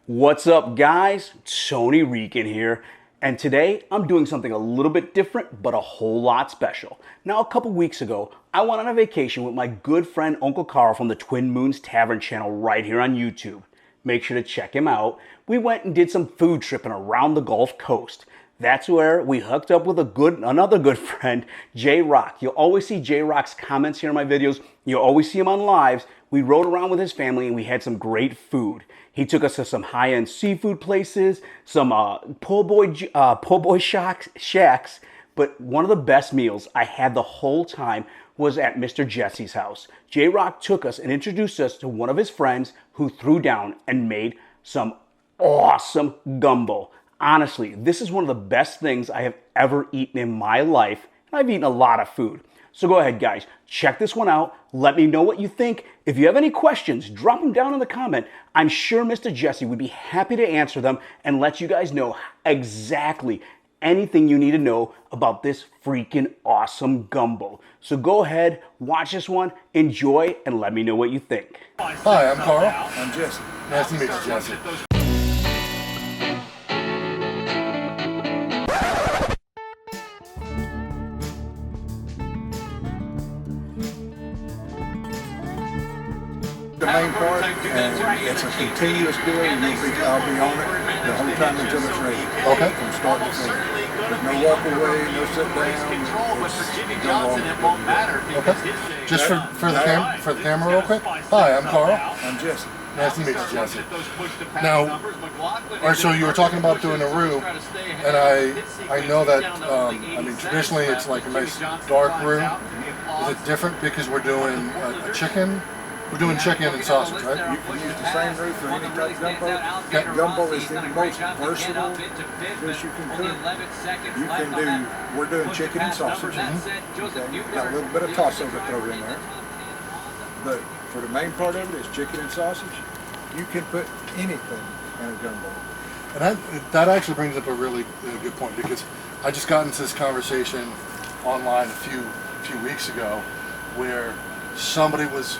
What's up, guys? Tony Reekin here, and today I'm doing something a little bit different but a whole lot special. Now, a couple weeks ago, I went on a vacation with my good friend Uncle Karl from the Twin Moons Tavern channel right here on YouTube. Make sure to check him out. We went and did some food tripping around the Gulf Coast. That's where we hooked up with another good friend, JRock. You'll always see JRock's comments here in my videos. You'll always see him on lives. We rode around with his family and we had some great food. He took us to some high-end seafood places, some po' boy shacks, but one of the best meals I had the whole time was at Mr. Jesse's house. JRock took us and introduced us to one of his friends who threw down and made some awesome gumbo. Honestly, this is one of the best things I have ever eaten in my life, and I've eaten a lot of food. So go ahead, guys, check this one out. Let me know what you think. If you have any questions, drop them down in the comment. I'm sure Mr. Jesse would be happy to answer them and let you guys know exactly anything you need to know about this freaking awesome gumbo. So go ahead, watch this one, enjoy, and let me know what you think. Hi, I'm Karl. I'm Jessie. Nice to meet you, Jessie. The main part, and it's a continuous deal. I'll be on it the whole time until it's ready. Okay. From start to finish. There's no walk away, no sit down. Okay. Just for the camera, real quick. Hi, I'm Karl. I'm Jessie. Nice to meet you, Jessie. Now, so you were talking about doing a roux, and I know that I mean traditionally it's like a nice dark roux. Is it different because we're doing a chicken? We're doing chicken and sausage, right? You can use the same roux for any type of gumbo. Okay. Gumbo is the most versatile dish you can cook. You can do, we're doing chicken and sausage. Okay. Got a little bit of toss over thrown in there. But for the main part of it is chicken and sausage. You can put anything in a gumbo. And that actually brings up a really good point, because I just got into this conversation online a few weeks ago where somebody was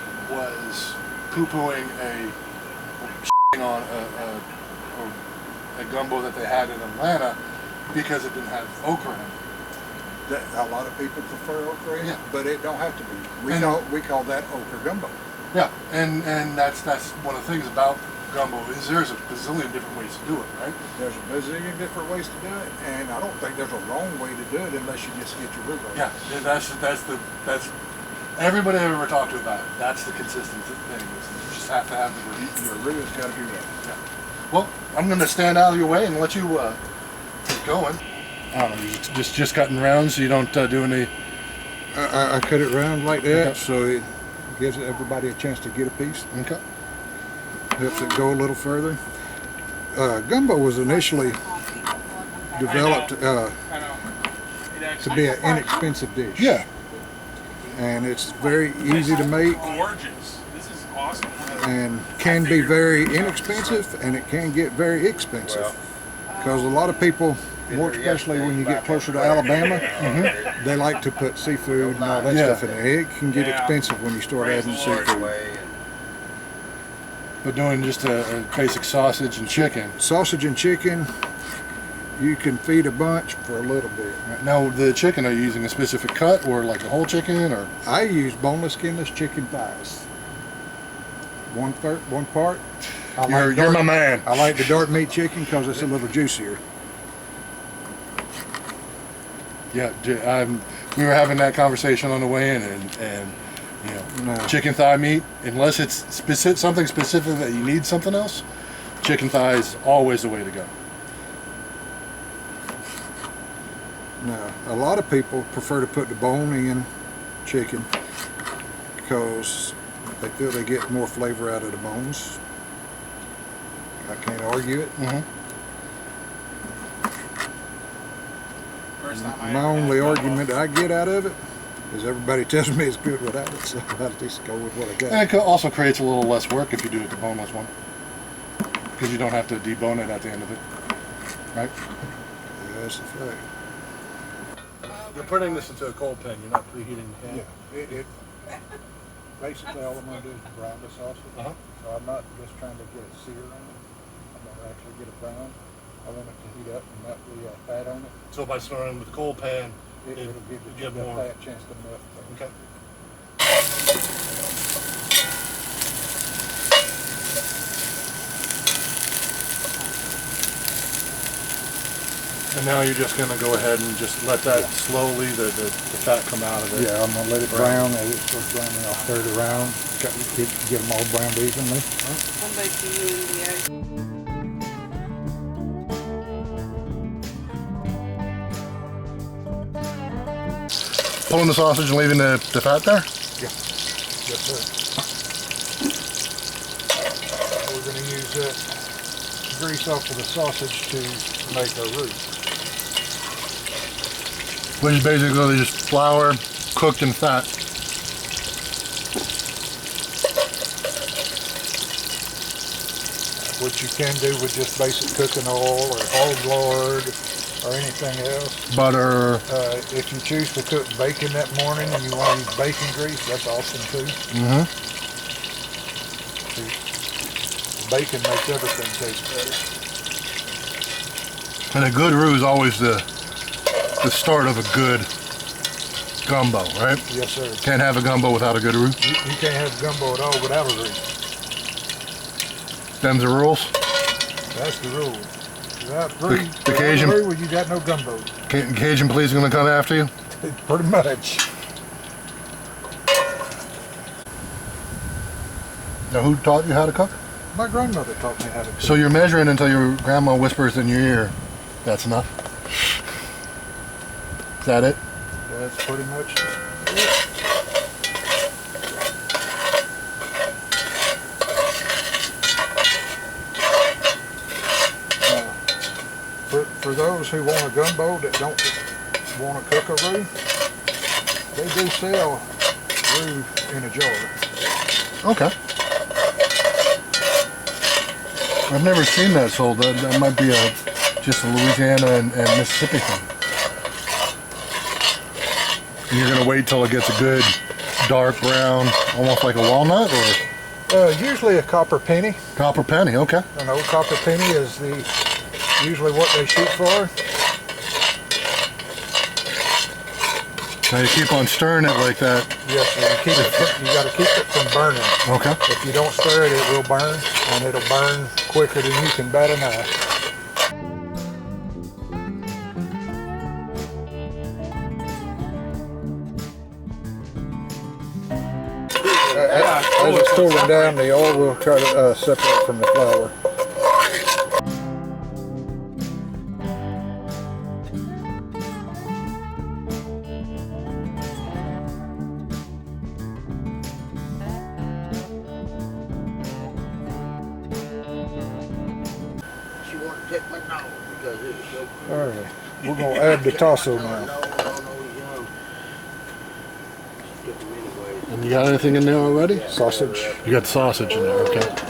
poo-pooing on a gumbo that they had in Atlanta because it didn't have okra in it. A lot of people prefer okra, Yeah. but it don't have to be. We call that okra gumbo. Yeah, and that's one of the things about gumbo is there's a bazillion different ways to do it, right? There's a bazillion different ways to do it, and I don't think there's a wrong way to do it unless you just get your roux right. Yeah, that's everybody I've ever talked to about it. That's the consistent thing. You just have to have the roux. Your roux has got to be right. Yeah. Well, I'm going to stand out of your way and let you keep going. I don't know, you're just cutting rounds, so you don't do any. I cut it round like that, Okay. so it gives everybody a chance to get a piece. Okay. Helps it go a little further. Gumbo was initially developed to be an inexpensive dish. Yeah. And it's very easy to make. Gorgeous. This is awesome. And can be very inexpensive, and it can get very expensive. Because a lot of people, more especially when you get closer to Alabama, they like to put seafood and all that stuff in there. It can get expensive when you start adding seafood. But doing just a basic sausage and chicken. Sausage and chicken, you can feed a bunch for a little bit. Now, the chicken, are you using a specific cut or like a whole chicken, or? I use boneless, skinless chicken thighs. One part. You're my man. I like the dark meat chicken because it's a little juicier. Yeah, we were having that conversation on the way in, and you know, chicken thigh meat, unless it's something specific that you need something else, chicken thigh is always the way to go. Now, a lot of people prefer to put the bone in chicken because they feel they get more flavor out of the bones. I can't argue it. My only argument I get out of it is everybody tells me it's good without it, so I'll just go with what I got. And it also creates a little less work if you do it the boneless one, because you don't have to debone it at the end of it, right? Yeah, that's the fact. You're putting this into a cold pan. You're not preheating the pan. Yeah, basically all I'm going to do is brown the sausage. So I'm not just trying to get it seared on it. I'm going to brown. I want it to heat up and melt the fat on it. So by starting with the cold pan, It'll give get the more. fat chance to melt. Okay. And now you're just going to go ahead and just let that slowly, the fat come out of it. Yeah, I'm gonna let it brown. As it starts browning, I'll stir it around. Get them all browned evenly. Pulling the sausage and leaving the fat there? Yeah. Yes, sir. We're going to use that grease off of the sausage to make our roux. Which is basically just flour cooked in fat. What you can do with just basic cooking oil or hog lard or anything else. Butter. If you choose to cook bacon that morning and you want to use bacon grease, that's awesome too. Mm-hmm. Bacon makes everything taste better. And a good roux is always the start of a good gumbo, right? Yes, sir. Can't have a gumbo without a good roux. You can't have gumbo at all without a roux. Them's the rules. That's the rule. Without roux, The Cajun, you got no gumbo. Cajun police are gonna come after you. Pretty much. Now, who taught you how to cook? My grandmother taught me how to cook. So you're measuring until your grandma whispers in your ear. That's enough. Is that it? That's pretty much it. For those who want a gumbo that don't want to cook a roux, they do sell roux in a jar. Okay. I've never seen that sold. That might be just a Louisiana and Mississippi thing. And you're gonna wait till it gets a good dark brown, almost like a walnut, or Usually a copper penny. copper penny. Okay. An old copper penny is usually what they shoot for. Now you keep on stirring it like that. Yes, sir. You got to keep it from burning. Okay. If you don't stir it, it will burn, and it'll burn quicker than you can bat an eye. As it's cooling down, the oil will try to separate from the flour. All right, we're going to add the tasso now. And you got anything in there already? Sausage. You got sausage in there. Okay.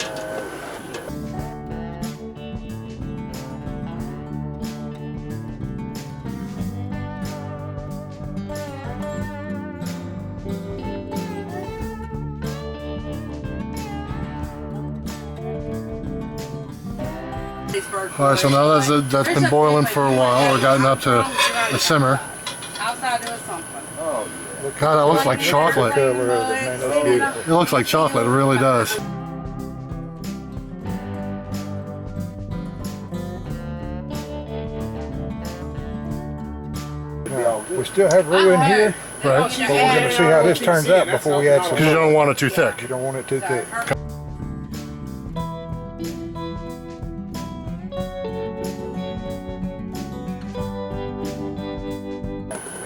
All right, so now that's been boiling for a while. We're gotten up to a simmer. Outside doing something. God, that looks like chocolate. Color of it, man, that's beautiful. It looks like chocolate. It really does. We still have roux in here, Right? but we're going to see how this turns out before we add some. Because you don't want it too thick. You don't want it too thick.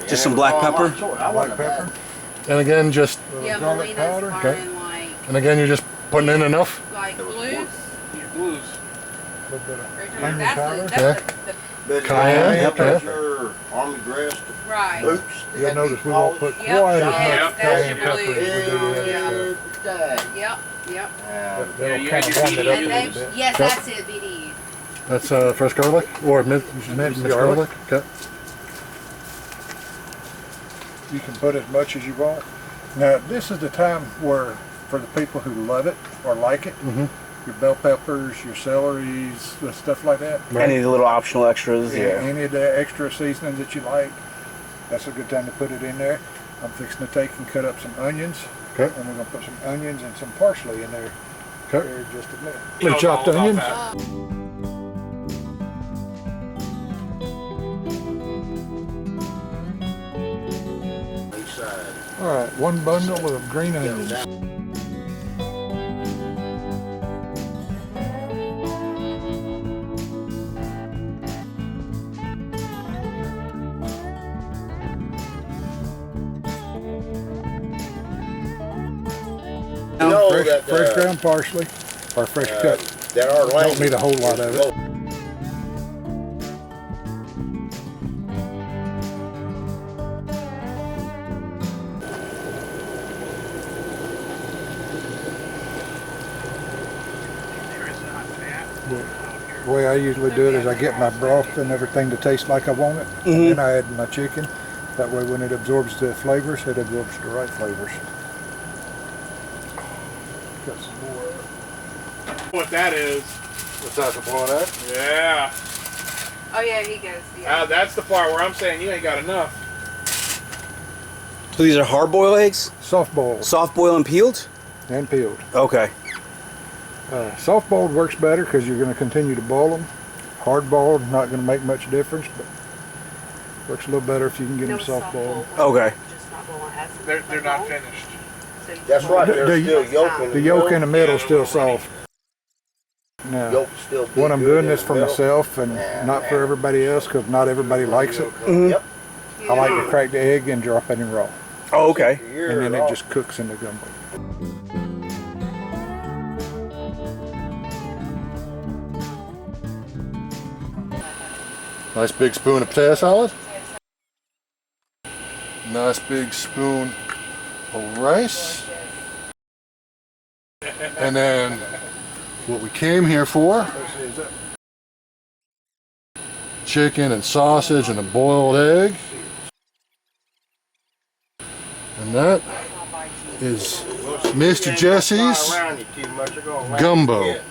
Just some black pepper. Black pepper. And again, just Yeah, garlic Melina's powder, buying like and again, you're just putting in enough. blues. Blues. A little bit of That's onion powder. the Cayenne, Cayenne okay. Your army dressed right. boots. You'll notice we won't put Yep, quite as yep, much that's cayenne your pepper as we do the Yeah. other stuff. Yep, yep. That'll you kind got of your warm it up a BD. little bit. Yes, that's it, BD. That's fresh garlic or minced garlic. Okay. You can put as much as you want. Now, this is the time where, for the people who love it or like it, your bell peppers, your celeries, stuff like that. Any of the little optional extras, yeah. Any of the extra seasonings that you like, that's a good time to put it in there. I'm fixing to take and cut up some onions. Okay. And we're going to put some onions and some parsley in there. Okay. Here in just a minute. He knows Chopped all about onions. that. All right, 1 bundle of green onions. Fresh ground parsley, or fresh cut. That our Don't need a whole lot of it. The way I usually do it is I get my broth and everything to taste like I want it, and then I add my chicken. That way when it absorbs the flavors, it absorbs the right flavors. Got some more. What that is? What's that, the boil that? Yeah. Oh yeah, he goes. Yeah. That's the part where I'm saying you ain't got enough. So these are hard boiled eggs? Soft boiled Soft boiled and peeled? and peeled. Okay. Soft boiled works better because you're going to continue to boil them. Hard boiled, not going to make much difference, but works a little better if you can get them soft boiled. Okay. They're not finished. That's right, there's still yolk in the The yolk in the middle is still soft. Now, Yolk's still big when I'm good doing in this the for middle. myself and not for everybody else, because not everybody likes it, Yep. I like to crack the egg and drop it in raw. Oh, okay. And then it just cooks in the gumbo. Nice big spoon of potato salad. Nice big spoon of rice. And then what we came here for, chicken and sausage and a boiled egg. And that is Mr. Jesse's Gumbo.